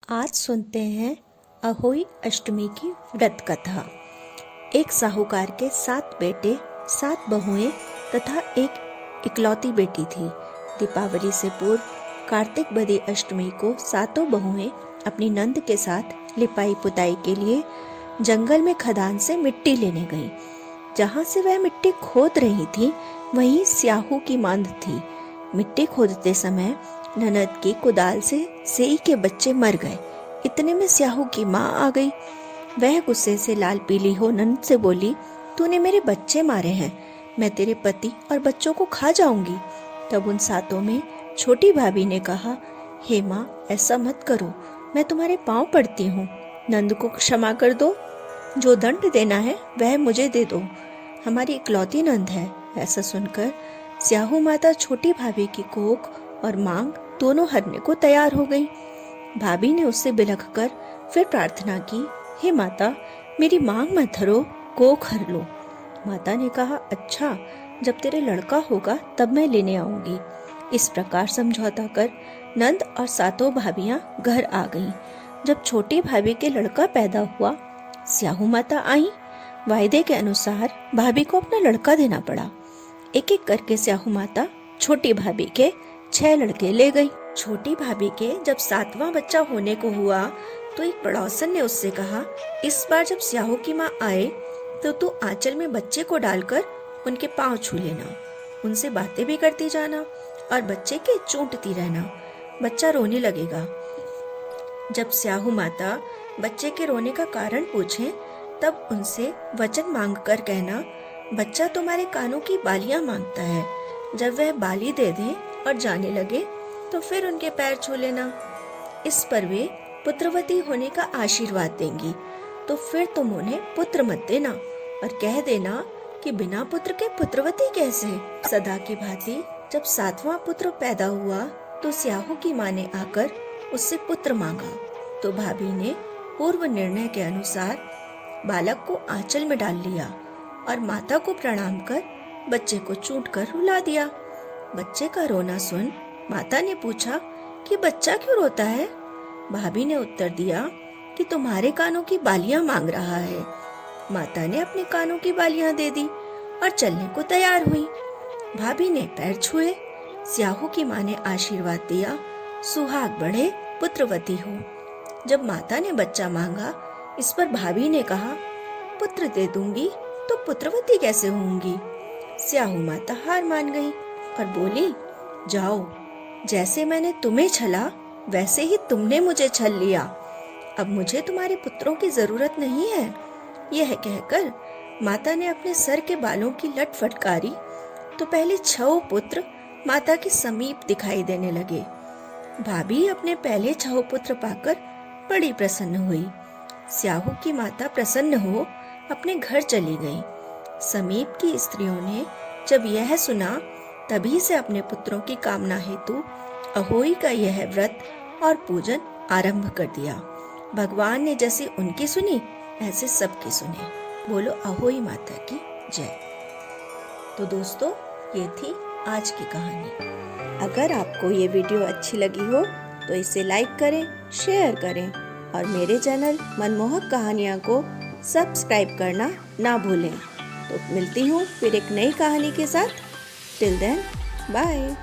आज सुनते हैं अहोई अष्टमी की व्रत कथा। एक साहूकार के 7 बेटे, 7 बहुएं तथा एक इकलौती बेटी थी। दीपावली से पूर्व कार्तिक बदी अष्टमी को 7 बहुएं अपनी नंद के साथ लिपाई पुताई के लिए जंगल में खदान से मिट्टी लेने गईं। जहाँ से वह मिट्टी खोद रही थी वहीं स्याहू की मांद थी। मिट्टी खोदते समय ननद की कुदाल से सेई के बच्चे मर गए। इतने में स्याहू की माँ आ गई। वह गुस्से से लाल पीली हो ननद से बोली, तूने मेरे बच्चे मारे हैं, मैं तेरे पति और बच्चों को खा जाऊंगी। तब उन 7 में छोटी भाभी ने कहा, हे माँ, ऐसा मत करो, मैं तुम्हारे पांव पड़ती हूँ, नंद को क्षमा कर दो। जो दंड देना है वह मुझे दे दो, हमारी इकलौती नंद है। ऐसा सुनकर स्याहू माता छोटी भाभी की कोख और मांग दोनों हरने को तैयार हो गई। भाभी ने उससे बिलख कर फिर प्रार्थना की, हे माता, मेरी मांग मत धरो, कोख हर लो। माता ने कहा, अच्छा, जब तेरे लड़का होगा तब मैं लेने आऊंगी। इस प्रकार समझौता कर नंद और 7 भाभियां घर आ गईं। जब छोटी भाभी के लड़का पैदा हुआ, स्याहू माता आई। वायदे के अनुसार भाभी को अपना लड़का देना पड़ा। एक एक करके स्याहू माता छोटी भाभी के 6 लड़के ले गई। छोटी भाभी के जब 7वां बच्चा होने को हुआ तो एक पड़ोसन ने उससे कहा, इस बार जब स्याहू की माँ आए तो तू आंचल में बच्चे को डालकर उनके पांव छू लेना, उनसे बातें भी करती जाना और बच्चे के चूंटती रहना, बच्चा रोने लगेगा। जब स्याहू माता बच्चे के रोने का कारण पूछे तब उनसे वचन मांग कर कहना, बच्चा तुम्हारे कानों की बालियां मांगता है, जब वह बाली दे दे और जाने लगे तो फिर उनके पैर छू लेना। इस पर वे पुत्रवती होने का आशीर्वाद देंगी, तो फिर तुम उन्हें पुत्र मत देना और कह देना कि बिना पुत्र के पुत्रवती कैसे। सदा की भांति जब 7वां पुत्र पैदा हुआ तो स्याहू की माँ ने आकर उससे पुत्र मांगा, तो भाभी ने पूर्व निर्णय के अनुसार बालक को आंचल में डाल लिया और माता को प्रणाम कर बच्चे को चूंट कर रुला दिया। बच्चे का रोना सुन माता ने पूछा कि बच्चा क्यों रोता है। भाभी ने उत्तर दिया कि तुम्हारे कानों की बालियां मांग रहा है। माता ने अपने कानों की बालियां दे दी और चलने को तैयार हुई। भाभी ने पैर छुए। स्याहू की माँ ने आशीर्वाद दिया, सुहाग बढ़े, पुत्रवती हो। जब माता ने बच्चा मांगा, इस पर भाभी ने कहा, पुत्र दे दूंगी तो पुत्रवती कैसे होंगी। स्याहू माता हार मान गई और बोली, जाओ, जैसे मैंने तुम्हें छला वैसे ही तुमने मुझे छल लिया, अब मुझे तुम्हारे पुत्रों की जरूरत नहीं है। यह कहकर माता ने अपने सर के बालों की लट फटकारी तो पहले 6 पुत्र माता के समीप दिखाई देने लगे। भाभी अपने पहले 6 पुत्र पाकर बड़ी प्रसन्न हुई। स्याहू की माता प्रसन्न हो अपने घर चली गई। समीप की स्त्रियों ने जब यह सुना तभी से अपने पुत्रों की कामना हेतु अहोई का यह व्रत और पूजन आरंभ कर दिया। भगवान ने जैसे उनकी सुनी ऐसे सबकी सुने। बोलो अहोई माता की जय। तो दोस्तों, ये थी आज की कहानी। अगर आपको ये वीडियो अच्छी लगी हो तो इसे लाइक करें, शेयर करें और मेरे चैनल मनमोहक कहानियाँ को सब्सक्राइब करना ना भूलें। तो मिलती हूँ फिर एक नई कहानी के साथ। Till then, bye.